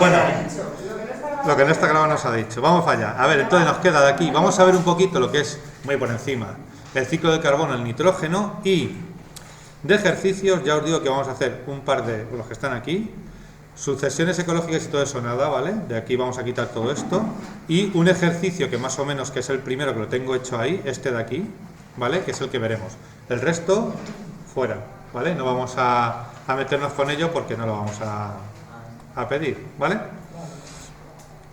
Bueno, lo que no está grabado nos ha dicho. Vamos allá. A ver, entonces nos queda de aquí. Vamos a ver un poquito lo que es, muy por encima, el ciclo de carbono, el nitrógeno y de ejercicios. Ya os digo que vamos a hacer un par de los que están aquí. Sucesiones ecológicas y todo eso nada, ¿vale? De aquí vamos a quitar todo esto. Y un ejercicio que más o menos, que es el primero que lo tengo hecho ahí, este de aquí, ¿vale? Que es el que veremos. El resto, fuera, ¿vale? No vamos a meternos con ello porque no lo vamos a pedir, ¿vale?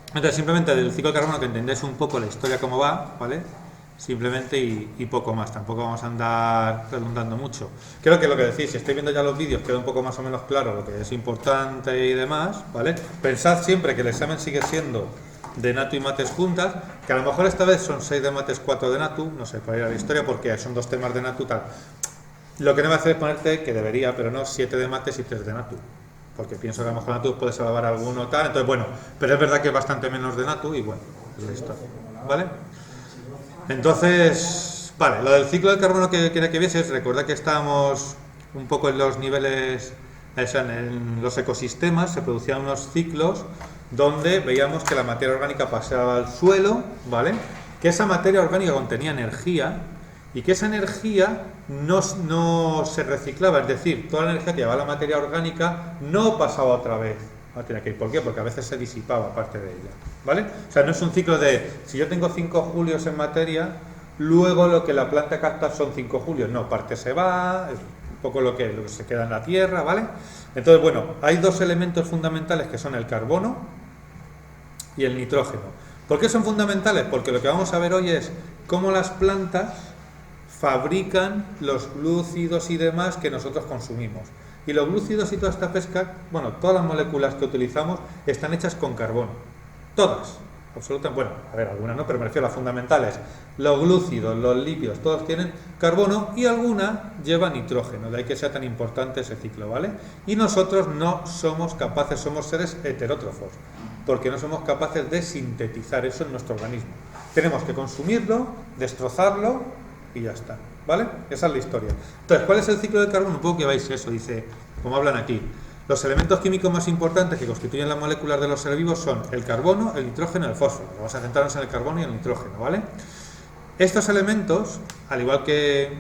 Entonces simplemente del ciclo de carbono que entendáis un poco la historia cómo va, ¿vale? Simplemente y poco más, tampoco vamos a andar redundando mucho. Creo que lo que decís, si estáis viendo ya los vídeos queda un poco más o menos claro lo que es importante y demás, ¿vale? Pensad siempre que el examen sigue siendo de Natu y mates juntas, que a lo mejor esta vez son 6 de mates, 4 de Natu, no sé, para ir a la historia, porque son 2 temas de Natu tal. Lo que no me hace es ponerte, que debería, pero no, 7 de mates y 3 de Natu. Porque pienso que a lo mejor Natu puedes alabar alguno tal, entonces bueno, pero es verdad que es bastante menos de Natu y bueno, es la historia, ¿vale? Entonces, vale, lo del ciclo de carbono que quería que vieses, recordad que estábamos un poco en los niveles, o sea, en los ecosistemas se producían unos ciclos donde veíamos que la materia orgánica pasaba al suelo, ¿vale? Que esa materia orgánica contenía energía y que esa energía no se reciclaba, es decir, toda la energía que llevaba la materia orgánica no pasaba otra vez. ¿Por qué? Porque a veces se disipaba parte de ella, ¿vale? O sea, no es un ciclo de, si yo tengo 5 julios en materia, luego lo que la planta capta son 5 julios, no, parte se va, es un poco lo que se queda en la tierra, ¿vale? Entonces, bueno, hay 2 elementos fundamentales que son el carbono y el nitrógeno. ¿Por qué son fundamentales? Porque lo que vamos a ver hoy es cómo las plantas fabrican los glúcidos y demás que nosotros consumimos. Y los glúcidos y toda esta pesca, bueno, todas las moléculas que utilizamos están hechas con carbono. Todas, absolutamente. Bueno, a ver, algunas no, pero me refiero a las fundamentales. Los glúcidos, los lípidos, todos tienen carbono y alguna lleva nitrógeno, de ahí que sea tan importante ese ciclo, ¿vale? Y nosotros no somos capaces, somos seres heterótrofos, porque no somos capaces de sintetizar eso en nuestro organismo. Tenemos que consumirlo, destrozarlo y ya está, ¿vale? Esa es la historia. Entonces, ¿cuál es el ciclo del carbono? Un poco que veis eso, dice, como hablan aquí. Los elementos químicos más importantes que constituyen las moléculas de los seres vivos son el carbono, el nitrógeno y el fósforo. Vamos a centrarnos en el carbono y el nitrógeno, ¿vale? Estos elementos, al igual que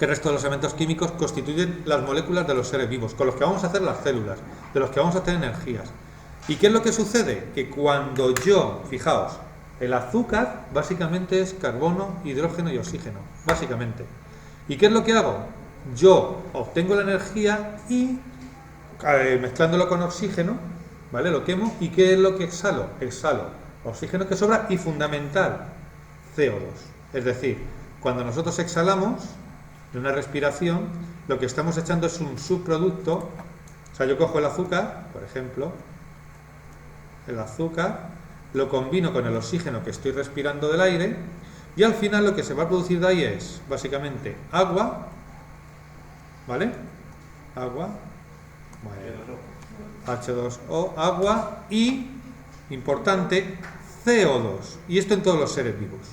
el resto de los elementos químicos, constituyen las moléculas de los seres vivos, con los que vamos a hacer las células, de los que vamos a tener energías. ¿Y qué es lo que sucede? Que cuando yo, fijaos, el azúcar básicamente es carbono, hidrógeno y oxígeno, básicamente. ¿Y qué es lo que hago? Yo obtengo la energía y mezclándolo con oxígeno, ¿vale? Lo quemo y ¿qué es lo que exhalo? Exhalo oxígeno que sobra y fundamental, CO2. Es decir, cuando nosotros exhalamos en una respiración, lo que estamos echando es un subproducto. O sea, yo cojo el azúcar, por ejemplo, el azúcar, lo combino con el oxígeno que estoy respirando del aire y al final lo que se va a producir de ahí es básicamente agua, ¿vale? Agua, H2O, agua y, importante, CO2. Y esto en todos los seres vivos,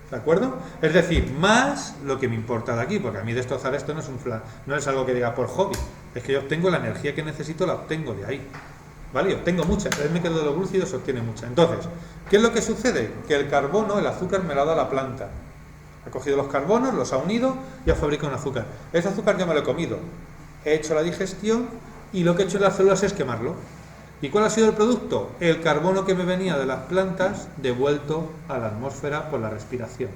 ¿de acuerdo? Es decir, más lo que me importa de aquí, porque a mí destrozar esto no es algo que diga por hobby, es que yo obtengo la energía que necesito, la obtengo de ahí. ¿Vale? Yo obtengo mucha, a me quedo de los glúcidos, obtiene mucha. Entonces, ¿qué es lo que sucede? Que el carbono, el azúcar me lo ha dado la planta. Ha cogido los carbonos, los ha unido y ha fabricado un azúcar. Ese azúcar yo me lo he comido. He hecho la digestión y lo que he hecho en las células es quemarlo. ¿Y cuál ha sido el producto? El carbono que me venía de las plantas devuelto a la atmósfera por la respiración.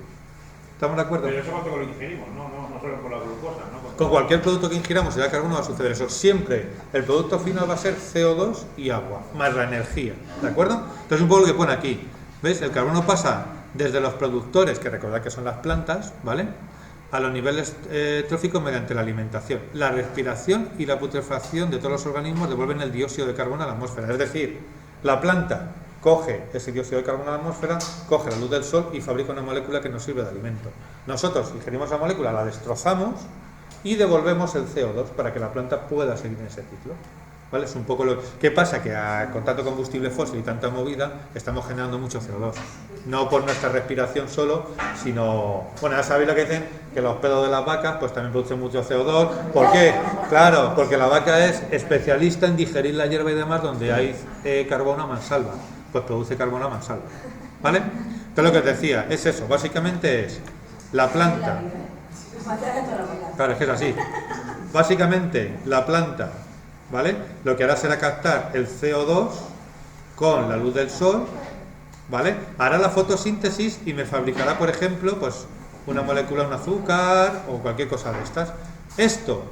¿Estamos de acuerdo? Pero eso cuando lo ingerimos, no solo con la glucosa, ¿no? Con cualquier producto que ingiramos, si da carbono, va a suceder eso. Siempre el producto final va a ser CO2 y agua, más la energía, ¿de acuerdo? Entonces un poco lo que pone aquí, ¿ves? El carbono pasa desde los productores, que recordad que son las plantas, ¿vale?, a los niveles tróficos mediante la alimentación. La respiración y la putrefacción de todos los organismos devuelven el dióxido de carbono a la atmósfera. Es decir, la planta coge ese dióxido de carbono a la atmósfera, coge la luz del sol y fabrica una molécula que nos sirve de alimento. Nosotros ingerimos la molécula, la destrozamos y devolvemos el CO2 para que la planta pueda seguir en ese ciclo. ¿Vale? Es un poco lo que pasa, que con tanto combustible fósil y tanta movida estamos generando mucho CO2. No por nuestra respiración solo, sino, bueno, ya sabéis lo que dicen, que los pedos de las vacas pues también producen mucho CO2. ¿Por qué? Claro, porque la vaca es especialista en digerir la hierba y demás donde hay carbono a mansalva, pues produce carbono a mansalva, ¿vale? Entonces lo que os decía es eso, básicamente es la planta, claro, es que es así, básicamente la planta, ¿vale? Lo que hará será captar el CO2 con la luz del sol, ¿vale? Hará la fotosíntesis y me fabricará, por ejemplo, pues una molécula, un azúcar o cualquier cosa de estas. Esto,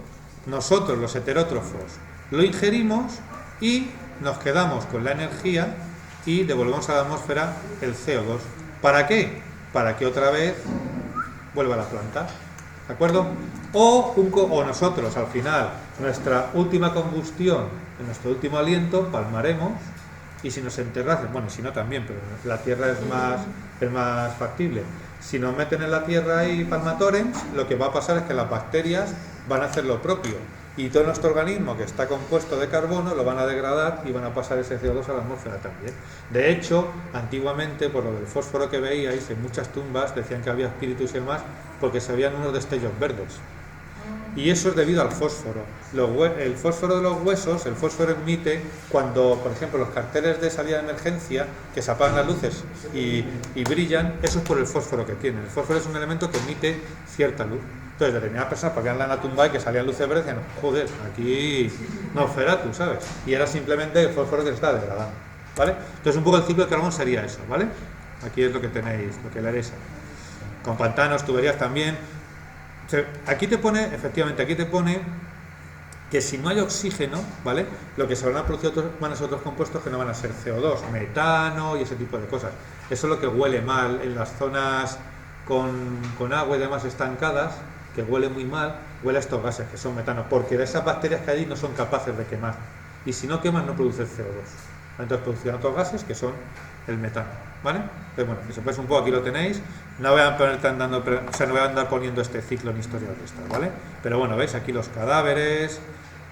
nosotros los heterótrofos, lo ingerimos y nos quedamos con la energía y devolvemos a la atmósfera el CO2. ¿Para qué? Para que otra vez vuelva a la planta, ¿de acuerdo? O nosotros, al final, nuestra última combustión, en nuestro último aliento, palmaremos. Y si nos enterrasen, bueno, si no también, pero la tierra es más factible. Si nos meten en la tierra y palmatorens, lo que va a pasar es que las bacterias van a hacer lo propio. Y todo nuestro organismo, que está compuesto de carbono, lo van a degradar y van a pasar ese CO2 a la atmósfera también. De hecho, antiguamente, por lo del fósforo que veíais, en muchas tumbas decían que había espíritus y demás, porque se veían unos destellos verdes. Y eso es debido al fósforo. El fósforo de los huesos, el fósforo emite cuando, por ejemplo, los carteles de salida de emergencia, que se apagan las luces y brillan, eso es por el fósforo que tienen. El fósforo es un elemento que emite cierta luz. Entonces, determinadas personas porque en la tumba y que salían luces verdes, decían, joder, aquí no Nosferatu, ¿sabes? Y era simplemente el fósforo que se está degradando, ¿vale? Entonces, un poco el ciclo de carbón sería eso, ¿vale? Aquí es lo que tenéis, lo que leeréis. Con pantanos, tuberías también. Aquí te pone, efectivamente, aquí te pone que si no hay oxígeno, ¿vale? Lo que se van a producir van a ser otros compuestos que no van a ser CO2, metano y ese tipo de cosas. Eso es lo que huele mal en las zonas con agua y demás estancadas, que huele muy mal, huele a estos gases que son metano, porque de esas bacterias que hay no son capaces de quemar. Y si no queman, no producen CO2. Entonces producirán otros gases que son el metano, ¿vale? Entonces, bueno, si se puede un poco, aquí lo tenéis. No voy a no voy a andar poniendo este ciclo en historia de estas, ¿vale? Pero bueno, veis aquí los cadáveres,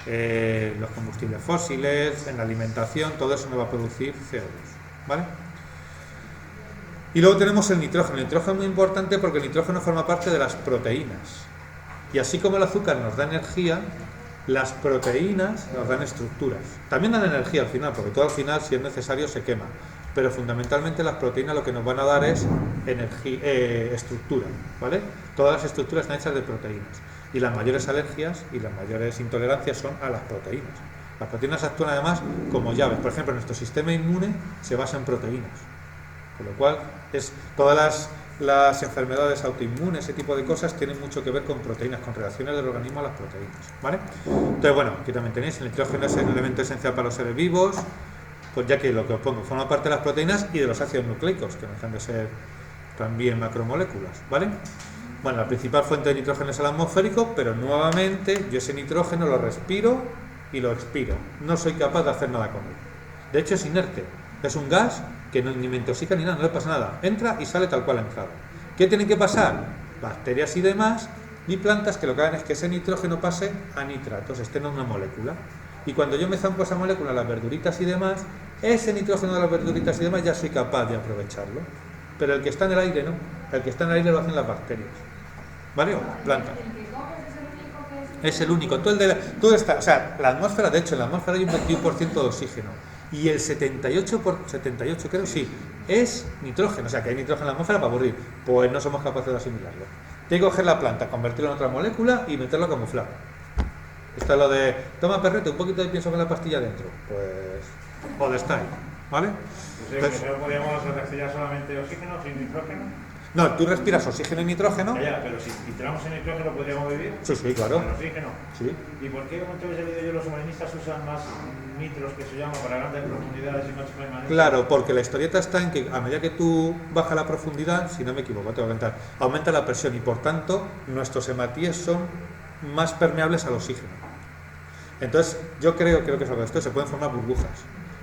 los combustibles fósiles, en la alimentación, todo eso me va a producir CO2, ¿vale? Y luego tenemos el nitrógeno. El nitrógeno es muy importante porque el nitrógeno forma parte de las proteínas. Y así como el azúcar nos da energía, las proteínas nos dan estructuras. También dan energía al final, porque todo al final, si es necesario, se quema. Pero fundamentalmente las proteínas lo que nos van a dar es estructura, ¿vale? Todas las estructuras están hechas de proteínas. Y las mayores alergias y las mayores intolerancias son a las proteínas. Las proteínas actúan además como llaves. Por ejemplo, nuestro sistema inmune se basa en proteínas. Con lo cual, todas las enfermedades autoinmunes, ese tipo de cosas, tienen mucho que ver con proteínas, con reacciones del organismo a las proteínas, ¿vale? Entonces, bueno, aquí también tenéis, el nitrógeno es el elemento esencial para los seres vivos, pues ya que lo que os pongo forma parte de las proteínas y de los ácidos nucleicos, que no dejan de ser también macromoléculas, ¿vale? Bueno, la principal fuente de nitrógeno es el atmosférico, pero nuevamente yo ese nitrógeno lo respiro y lo expiro. No soy capaz de hacer nada con él. De hecho, es inerte. Es un gas que ni me intoxica ni nada, no le pasa nada. Entra y sale tal cual ha entrado. ¿Qué tienen que pasar? Bacterias y demás, y plantas que lo que hagan es que ese nitrógeno pase a nitratos, esté en una molécula. Y cuando yo me zampo esa molécula, las verduritas y demás, ese nitrógeno de las verduritas y demás ya soy capaz de aprovecharlo. Pero el que está en el aire no. El que está en el aire lo hacen las bacterias. ¿Vale? O las plantas. Es el único. Todo está, o sea, la atmósfera, de hecho, en la atmósfera hay un 21% de oxígeno. Y el 78 creo, sí, es nitrógeno. O sea, que hay nitrógeno en la atmósfera para aburrir. Pues no somos capaces de asimilarlo. Hay que coger la planta, convertirlo en otra molécula y meterlo a camuflar. Esto es lo de, toma perrete, un poquito de pienso con la pastilla dentro. Pues, o de está ahí, ¿vale? Entonces, ¿podríamos respirar solamente oxígeno sin nitrógeno? No, tú respiras oxígeno y nitrógeno. Ya, pero si filtramos el nitrógeno, ¿podríamos vivir? Sí, claro. ¿Con oxígeno? Sí. ¿Y por qué, como entonces he leído yo, los submarinistas usan más nitros, que se llama, para grandes profundidades y más permanencia? Claro, porque la historieta está en que a medida que tú bajas la profundidad, si no me equivoco, te voy a contar, aumenta la presión y por tanto nuestros hematíes son más permeables al oxígeno. Entonces, yo creo que es algo de esto, se pueden formar burbujas.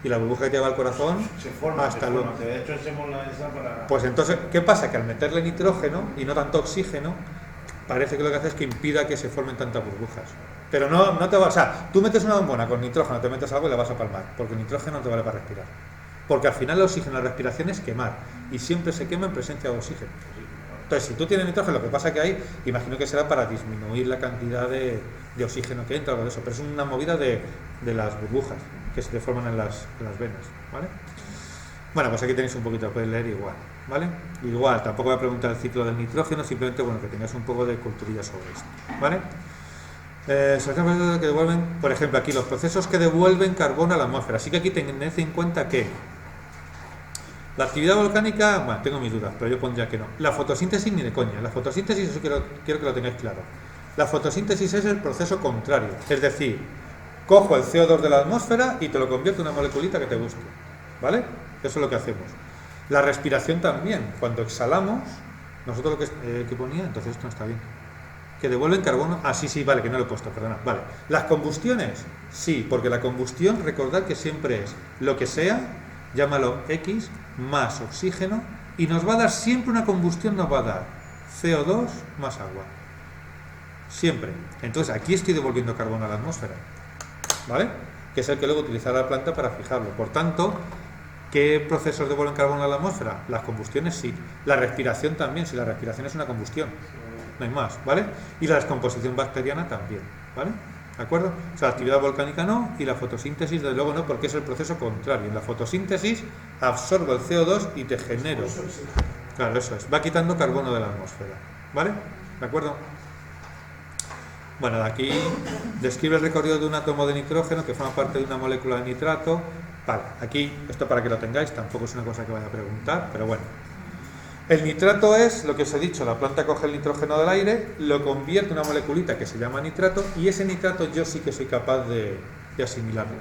Y la burbuja que lleva al corazón se forma, hasta luego. De hecho, hacemos la esa para... Pues entonces, ¿qué pasa? Que al meterle nitrógeno y no tanto oxígeno, parece que lo que hace es que impida que se formen tantas burbujas. Pero no te va, o sea, tú metes una bombona con nitrógeno, te metes algo y la vas a palmar, porque el nitrógeno no te vale para respirar. Porque al final el oxígeno, la respiración es quemar, y siempre se quema en presencia de oxígeno. Entonces, si tú tienes nitrógeno, lo que pasa que hay, imagino que será para disminuir la cantidad de oxígeno que entra o algo de eso, pero es una movida de de las burbujas que se te forman en las venas, ¿vale? Bueno, pues aquí tenéis un poquito, podéis leer igual, ¿vale? Igual, tampoco voy a preguntar el ciclo del nitrógeno, simplemente, bueno, que tengáis un poco de culturilla sobre esto, ¿vale? Que devuelven, por ejemplo, aquí los procesos que devuelven carbono a la atmósfera. Así que aquí tened en cuenta que la actividad volcánica, bueno, tengo mis dudas, pero yo pondría que no. La fotosíntesis ni de coña. La fotosíntesis, eso quiero que lo tengáis claro. La fotosíntesis es el proceso contrario, es decir, cojo el CO2 de la atmósfera y te lo convierto en una moleculita que te guste, ¿vale? Eso es lo que hacemos. La respiración también, cuando exhalamos, nosotros lo que ponía, entonces esto no está bien. Que devuelven carbono, sí, vale, que no lo he puesto, perdona, vale. Las combustiones, sí, porque la combustión, recordad que siempre es lo que sea, llámalo X, más oxígeno, y nos va a dar siempre una combustión, nos va a dar CO2 más agua. Siempre. Entonces aquí estoy devolviendo carbono a la atmósfera, ¿vale? Que es el que luego utilizará la planta para fijarlo. Por tanto, ¿qué procesos devuelven carbono a la atmósfera? Las combustiones sí. La respiración también, si la respiración es una combustión. No hay más, ¿vale? Y la descomposición bacteriana también, ¿vale? ¿De acuerdo? O sea, la actividad volcánica no, y la fotosíntesis desde luego no, porque es el proceso contrario. En la fotosíntesis absorbo el CO2 y te genero. Claro, eso es. Va quitando carbono de la atmósfera, ¿vale? ¿De acuerdo? Bueno, de aquí describe el recorrido de un átomo de nitrógeno que forma parte de una molécula de nitrato. Vale, aquí, esto para que lo tengáis, tampoco es una cosa que vaya a preguntar, pero bueno. El nitrato es lo que os he dicho, la planta coge el nitrógeno del aire, lo convierte en una moleculita que se llama nitrato, y ese nitrato yo sí que soy capaz de asimilarlo,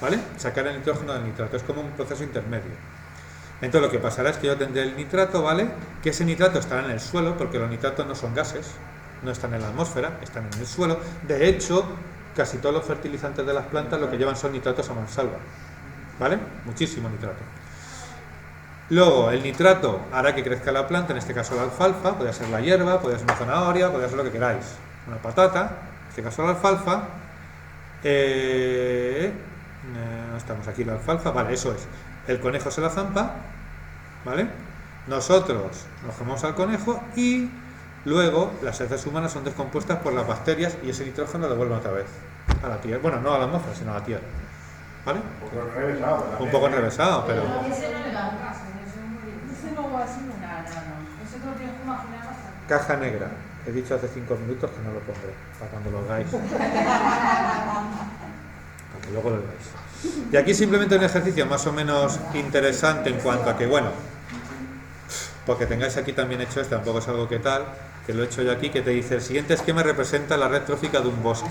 ¿vale? Sacar el nitrógeno del nitrato, es como un proceso intermedio. Entonces lo que pasará es que yo tendré el nitrato, ¿vale? Que ese nitrato estará en el suelo, porque los nitratos no son gases, no están en la atmósfera, están en el suelo. De hecho, casi todos los fertilizantes de las plantas lo que llevan son nitratos a mansalva, ¿vale? Muchísimo nitrato. Luego, el nitrato hará que crezca la planta, en este caso la alfalfa, podría ser la hierba, podría ser una zanahoria, podría ser lo que queráis. Una patata, en este caso la alfalfa. No estamos aquí, la alfalfa, vale, eso es. El conejo se la zampa, ¿vale? Nosotros nos comemos al conejo y luego las heces humanas son descompuestas por las bacterias y ese nitrógeno lo devuelve otra vez a la tierra. Bueno, no a la atmósfera, sino a la tierra. ¿Vale? Un poco enrevesado, pero... Caja negra. He dicho hace 5 minutos que no lo pondré, para cuando lo hagáis. Para que luego lo veáis. Y aquí simplemente un ejercicio más o menos interesante en cuanto a que, bueno, porque tengáis aquí también hecho esto, tampoco es algo que tal, que lo he hecho yo aquí, que te dice, el siguiente esquema representa la red trófica de un bosque.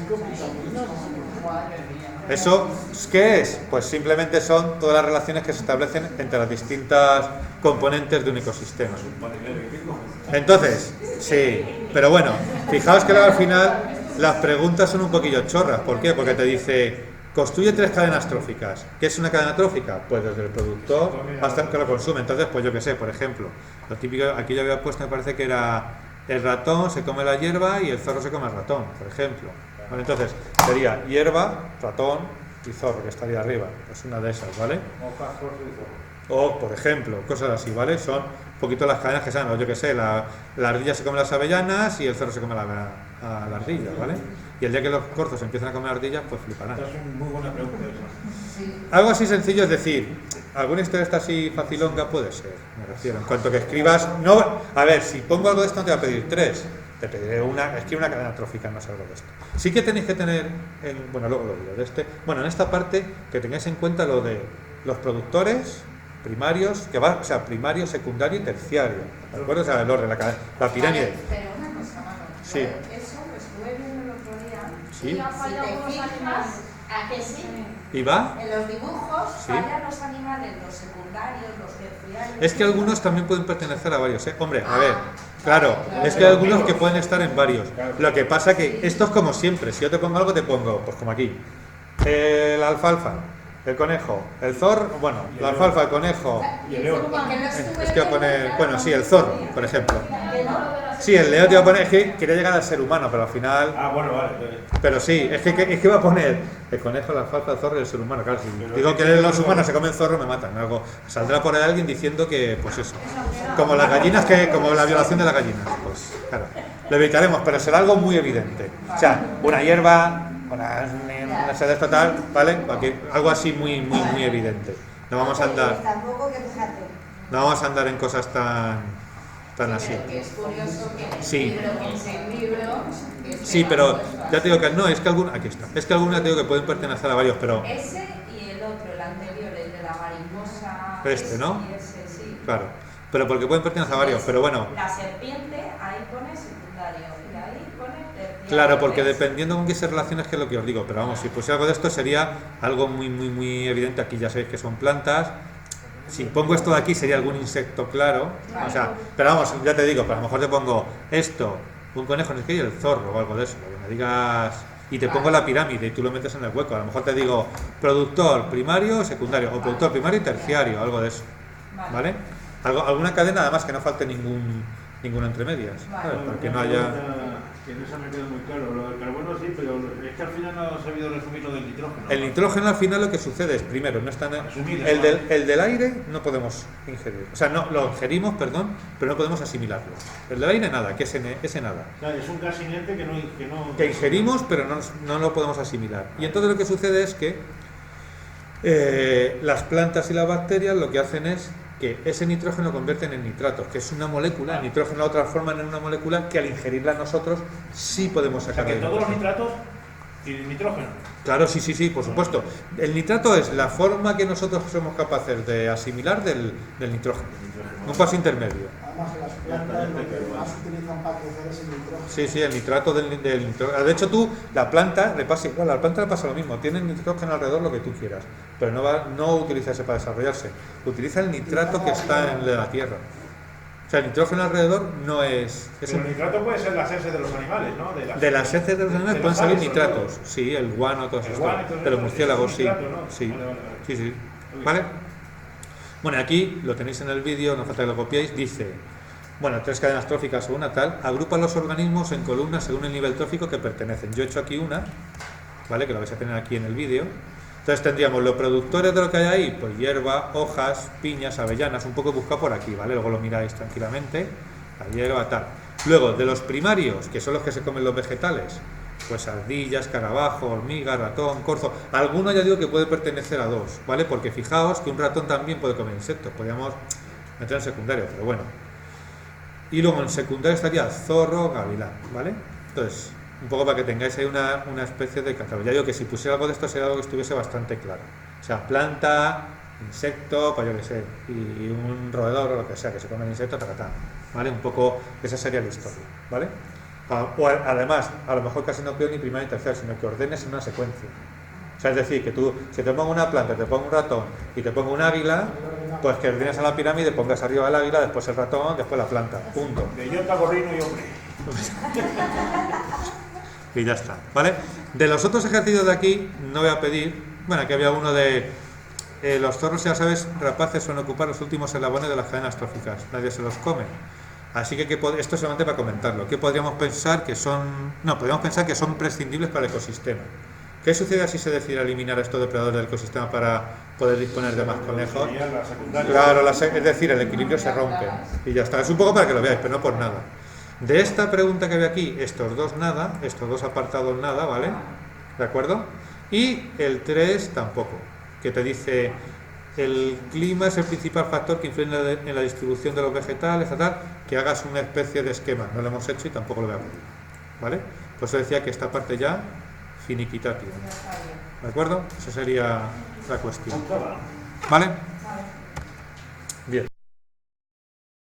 ¿Eso qué es? Pues simplemente son todas las relaciones que se establecen entre las distintas componentes de un ecosistema. Entonces, sí, pero bueno, fijaos que luego al final las preguntas son un poquillo chorras. ¿Por qué? Porque te dice, construye 3 cadenas tróficas. ¿Qué es una cadena trófica? Pues desde el productor hasta el que lo consume. Entonces, pues yo qué sé, por ejemplo, lo típico, aquí yo había puesto, me parece que era el ratón se come la hierba y el zorro se come el ratón, por ejemplo. Vale, entonces, sería hierba, ratón y zorro, que estaría arriba. Es una de esas, ¿vale? O, por ejemplo, cosas así, ¿vale? Son un poquito las cadenas que sean, o yo que sé, la ardilla se come las avellanas y el zorro se come la ardilla, ¿vale? Y el día que los corzos empiezan a comer ardillas, pues fliparán. Esta es muy buena pregunta esa. Algo así sencillo es decir, ¿alguna historia está así facilonga? Puede ser, me refiero. En cuanto que escribas, no, a ver, si pongo algo de esto no te voy a pedir 3, te pediré escribe una cadena trófica, no sé algo de esto. Sí que tenéis que tener, bueno, luego lo digo, bueno, en esta parte que tengáis en cuenta lo de los productores primarios, que va, o sea, primario, secundario y terciario, ¿de acuerdo? O sea, el orden, la pirámide. Pero una cosa, Manolo, sí. Eso lo estuve viendo el otro día. Sí. Y si te fijas, ¿a que sí? ¿Y va? En los dibujos sí. fallan los animales, los secundarios, los terciarios. Es que algunos también pueden pertenecer a varios, ¿eh? Hombre, a ver, claro, es que hay algunos que pueden estar en varios. Lo que pasa que esto es como siempre, si yo te pongo algo, te pongo, pues como aquí, la alfalfa, el conejo, el zorro, bueno, la alfalfa, el conejo, y el león. es que voy a poner, bueno, sí, el zorro, por ejemplo. Sí, el león te iba a poner, es que quería llegar al ser humano, pero al final... Ah, bueno, vale. Pero sí, es que iba a poner el conejo, la alfalfa, el zorro y el ser humano. Claro, si digo que los humanos se comen zorro, me matan. Algo saldrá por ahí alguien diciendo que, pues eso, como las gallinas, como la violación de las gallinas. Pues claro, lo evitaremos, pero será algo muy evidente. O sea, una hierba, una una sede estatal, ¿vale? Algo así muy evidente. No vamos a andar, Tampoco que fíjate. no vamos a andar en cosas tan así. Que es curioso que en el Sí. libro, que es el libro, Sí, pero ya te digo que no, es que alguna, aquí está, es que algunas te digo que pueden pertenecer a varios, pero ese y el otro, el anterior, el de la mariposa. Este, ¿no? Y ese, sí. claro, pero porque pueden pertenecer a varios, pero bueno, La serpiente, ahí pone secundario y ahí pone terciario. claro, porque ¿ves? dependiendo con qué se relaciona es que es lo que os digo, pero vamos, si pusiera algo de esto sería algo muy evidente. Aquí ya sabéis que son plantas. Si pongo esto de aquí sería algún insecto claro, o sea, pero vamos, ya te digo, pero a lo mejor te pongo esto, un conejo, no es que y el zorro o algo de eso, que me digas, y te pongo la pirámide y tú lo metes en el hueco, a lo mejor te digo productor primario, secundario, o productor primario y terciario, algo de eso, ¿vale? Alguna cadena además que no falte ninguna entre medias, ¿sabes? Para que no haya... Que no se me queda muy claro, lo del carbono sí, pero es que al final no ha sabido resumir lo del nitrógeno. El nitrógeno al final lo que sucede es, primero, no está Asumir, el del aire no podemos ingerir, o sea, no lo ingerimos, perdón, pero no podemos asimilarlo. El del aire nada, que ese nada. O sea, es un gas inerte que no Que ingerimos, pero no lo podemos asimilar. Y entonces lo que sucede es que las plantas y las bacterias lo que hacen es que ese nitrógeno lo convierten en nitratos, que es una molécula, el nitrógeno lo transforman en una molécula que al ingerirla nosotros sí podemos O sea, sacar que de todos los ella. nitratos tienen nitrógeno. Claro, sí, por supuesto. El nitrato es la forma que nosotros somos capaces de asimilar del nitrógeno. Un paso intermedio. Además, las plantas lo que más utilizan para crecer es el nitrógeno. Sí, el nitrato del nitrógeno. De hecho, la planta le pasa igual, a la planta le pasa lo mismo. Tiene nitrógeno alrededor lo que tú quieras, pero no utiliza ese para desarrollarse. Utiliza el nitrato que está en la tierra. O sea, el nitrógeno alrededor no es... Pero el nitrato puede ser las heces de los animales, ¿no? De las heces de los animales pueden salir aves, nitratos. sobre todo. Sí, el guano, todos El estos. guano y todo De los eso, murciélagos, es sí. un nitrato, ¿no? Sí, Vale. sí. ¿Vale? Bueno, aquí lo tenéis en el vídeo, no falta que lo copiéis. Dice, bueno, 3 cadenas tróficas o una tal, agrupa los organismos en columnas según el nivel trófico que pertenecen. Yo he hecho aquí una, ¿vale? Que lo vais a tener aquí en el vídeo. Entonces tendríamos los productores de lo que hay ahí, pues hierba, hojas, piñas, avellanas, un poco buscado por aquí, ¿vale? Luego lo miráis tranquilamente, la hierba, tal. Luego, de los primarios, que son los que se comen los vegetales, pues ardillas, escarabajo, hormiga, ratón, corzo. Alguno ya digo que puede pertenecer a dos, ¿vale? Porque fijaos que un ratón también puede comer insectos, podríamos meter en secundario, pero bueno. Y luego en secundario estaría zorro, gavilán, ¿vale? Entonces, un poco para que tengáis ahí una especie de catálogo. Ya digo que si pusiera algo de esto sería algo que estuviese bastante claro. O sea, planta, insecto, pues yo qué sé, y un roedor o lo que sea, que se come el insecto, tacatán, ¿vale? Un poco, esa sería la historia, ¿vale? O además, a lo mejor casi no creo ni primaria ni tercera, sino que ordenes en una secuencia. O sea, es decir, que tú, si te pongo una planta, te pongo un ratón y te pongo un águila, pues que ordenes a la pirámide, pongas arriba el águila, después el ratón, después la planta, punto. De iota, gorrino y hombre. Y ya está, ¿vale? De los otros ejercicios de aquí, no voy a pedir, bueno, aquí había uno de los zorros, ya sabes, rapaces suelen ocupar los últimos eslabones de las cadenas tróficas, nadie se los come. Así que esto es solamente para comentarlo. ¿Qué podríamos pensar que son? No, podríamos pensar que son prescindibles para el ecosistema. ¿Qué sucede si se decide eliminar estos depredadores del ecosistema para poder disponer de más conejos? Sería la secundaria. Claro, es decir, el equilibrio se rompe. Y ya está. Es un poco para que lo veáis, pero no por nada. De esta pregunta que ve aquí, estos dos nada, estos dos apartados nada, ¿vale? ¿De acuerdo? Y el 3 tampoco, que te dice... El clima es el principal factor que influye en la distribución de los vegetales, tal, que hagas una especie de esquema. No lo hemos hecho y tampoco lo voy a pedir, ¿vale? Pues eso decía que esta parte ya finiquitativa. ¿De acuerdo? Esa sería la cuestión. ¿Vale?